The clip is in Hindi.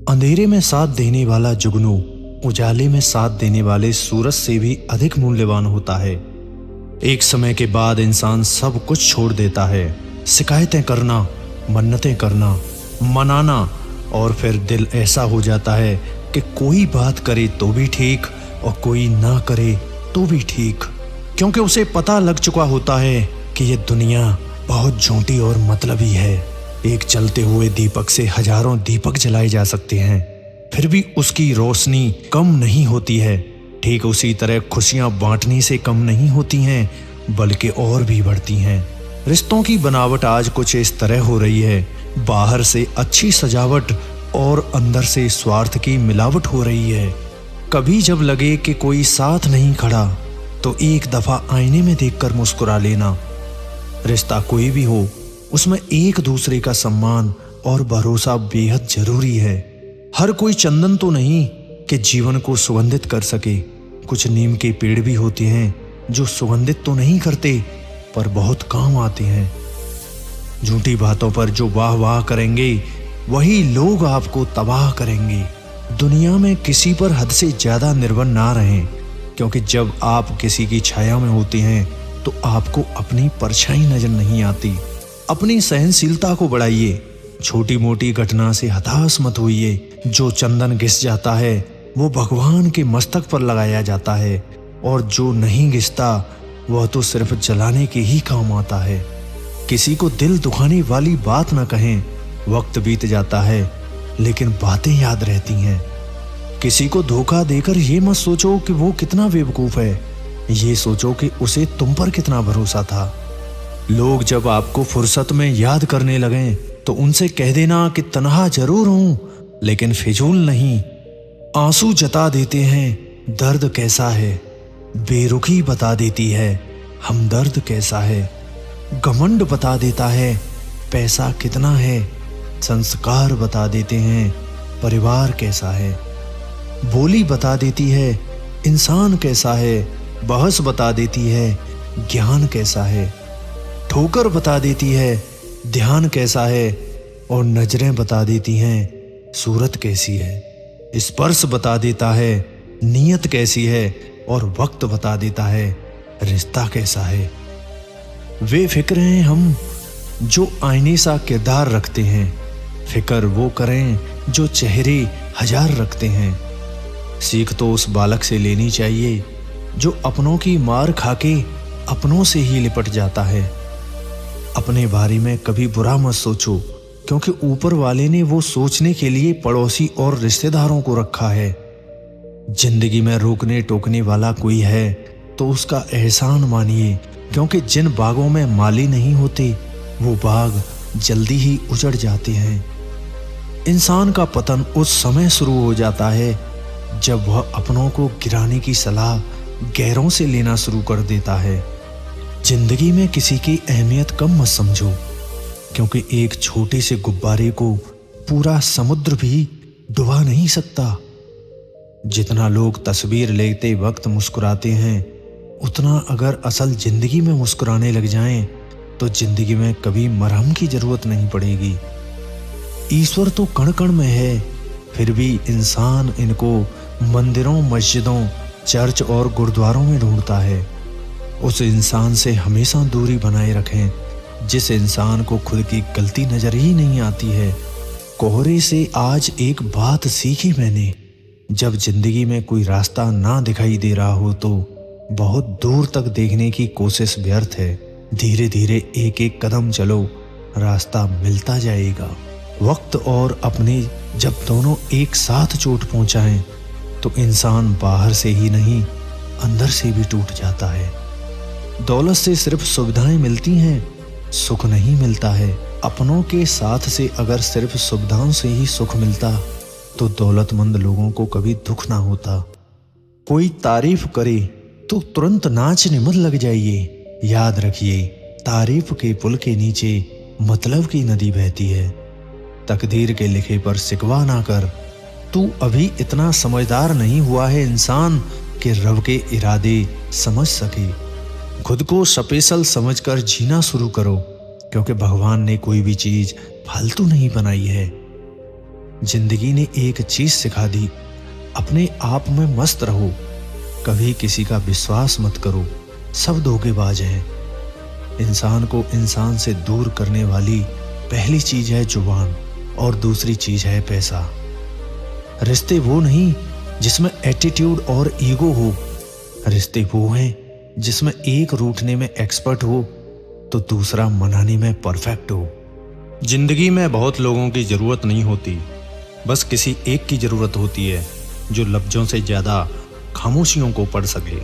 अंधेरे में साथ देने वाला जुगनू उजाले में साथ देने वाले सूरज से भी अधिक मूल्यवान होता है। एक समय के बाद इंसान सब कुछ छोड़ देता है। शिकायतें करना, मन्नतें करना, मनाना, और फिर दिल ऐसा हो जाता है कि कोई बात करे तो भी ठीक और कोई ना करे तो भी ठीक, क्योंकि उसे पता लग चुका होता है कि ये दुनिया बहुत झूठी और मतलबी है। एक जलते हुए दीपक से हजारों दीपक जलाए जा सकते हैं, फिर भी उसकी रोशनी कम नहीं होती है। ठीक उसी तरह खुशियां बांटने से कम नहीं होती हैं, बल्कि और भी बढ़ती हैं। रिश्तों की बनावट आज कुछ इस तरह हो रही है, बाहर से अच्छी सजावट और अंदर से स्वार्थ की मिलावट हो रही है। कभी जब लगे कि कोई साथ नहीं खड़ा तो एक दफा आईने में देखकर मुस्कुरा लेना। रिश्ता कोई भी हो, उसमें एक दूसरे का सम्मान और भरोसा बेहद जरूरी है। हर कोई चंदन तो नहीं कि जीवन को सुगंधित कर सके। कुछ नीम के पेड़ भी होते हैं जो सुगंधित तो नहीं करते पर बहुत काम आते हैं। झूठी बातों पर जो वाह वाह करेंगे वही लोग आपको तबाह करेंगे। दुनिया में किसी पर हद से ज्यादा निर्भर ना रहें, क्योंकि जब आप किसी की छाया में होते हैं तो आपको अपनी परछाई नजर नहीं आती। अपनी सहनशीलता को बढ़ाइए, छोटी मोटी घटना से हताश मत होइए। जो चंदन घिस जाता है वो भगवान के मस्तक पर लगाया जाता है, और जो नहीं घिसता वह तो सिर्फ जलाने के ही काम आता है। किसी को दिल दुखाने वाली बात न कहें। वक्त बीत जाता है लेकिन बातें याद रहती हैं। किसी को धोखा देकर ये मत सोचो कि वो कितना बेवकूफ है, ये सोचो कि उसे तुम पर कितना भरोसा था। लोग जब आपको फुर्सत में याद करने लगें तो उनसे कह देना कि तन्हा जरूर हूं लेकिन फिजूल नहीं। आंसू जता देते हैं दर्द कैसा है, बेरुखी बता देती है हमदर्द कैसा है। घमंड बता देता है पैसा कितना है, संस्कार बता देते हैं परिवार कैसा है। बोली बता देती है इंसान कैसा है, बहस बता देती है ज्ञान कैसा है। ठोकर बता देती है ध्यान कैसा है, और नजरें बता देती हैं सूरत कैसी है। स्पर्श बता देता है नीयत कैसी है, और वक्त बता देता है रिश्ता कैसा है। वे फिक्र हैं हम जो आईने सा किरदार रखते हैं, फिक्र वो करें जो चेहरे हजार रखते हैं। सीख तो उस बालक से लेनी चाहिए जो अपनों की मार खाके अपनों से ही लिपट जाता है। अपने बारे में कभी बुरा मत सोचो, क्योंकि ऊपर वाले ने वो सोचने के लिए पड़ोसी और रिश्तेदारों को रखा है। जिंदगी में रोकने टोकने वाला कोई है तो उसका एहसान मानिए, क्योंकि जिन बागों में माली नहीं होते वो बाग जल्दी ही उजड़ जाते हैं। इंसान का पतन उस समय शुरू हो जाता है जब वह अपनों को गिराने की सलाह गैरों से लेना शुरू कर देता है। जिंदगी में किसी की अहमियत कम मत समझो, क्योंकि एक छोटे से गुब्बारे को पूरा समुद्र भी डुबा नहीं सकता। जितना लोग तस्वीर लेते वक्त मुस्कुराते हैं, उतना अगर असल जिंदगी में मुस्कुराने लग जाएं तो जिंदगी में कभी मरहम की जरूरत नहीं पड़ेगी। ईश्वर तो कण कण में है, फिर भी इंसान इनको मंदिरों, मस्जिदों, चर्च और गुरुद्वारों में ढूंढता है। उस इंसान से हमेशा दूरी बनाए रखें जिस इंसान को खुद की गलती नजर ही नहीं आती है। कोहरे से आज एक बात सीखी मैंने, जब जिंदगी में कोई रास्ता ना दिखाई दे रहा हो तो बहुत दूर तक देखने की कोशिश व्यर्थ है। धीरे धीरे एक एक कदम चलो, रास्ता मिलता जाएगा। वक्त और अपने जब दोनों एक साथ चोट पहुंचाएं तो इंसान बाहर से ही नहीं अंदर से भी टूट जाता है। दौलत से सिर्फ सुविधाएं मिलती हैं, सुख नहीं मिलता है। अपनों के साथ से अगर सिर्फ सुविधाओं से ही सुख मिलता तो दौलतमंद लोगों को कभी दुख ना होता। कोई तारीफ करे तो तुरंत नाचने मत लग जाइए। याद रखिए, तारीफ के पुल के नीचे मतलब की नदी बहती है। तकदीर के लिखे पर सिकवा ना कर। तू अभी इतना समझदार नहीं हुआ है इंसान कि रब के इरादे समझ सके। खुद को स्पेशल समझकर जीना शुरू करो, क्योंकि भगवान ने कोई भी चीज फालतू नहीं बनाई है। जिंदगी ने एक चीज सिखा दी, अपने आप में मस्त रहो, कभी किसी का विश्वास मत करो, सब धोखेबाज हैं। इंसान को इंसान से दूर करने वाली पहली चीज है जुबान और दूसरी चीज है पैसा। रिश्ते वो नहीं जिसमें एटीट्यूड और ईगो हो, रिश्ते वो हैं जिसमें एक रूठने में एक्सपर्ट हो तो दूसरा मनाने में परफेक्ट हो। जिंदगी में बहुत लोगों की जरूरत नहीं होती, बस किसी एक की जरूरत होती है जो लफ्जों से ज्यादा खामोशियों को पढ़ सके।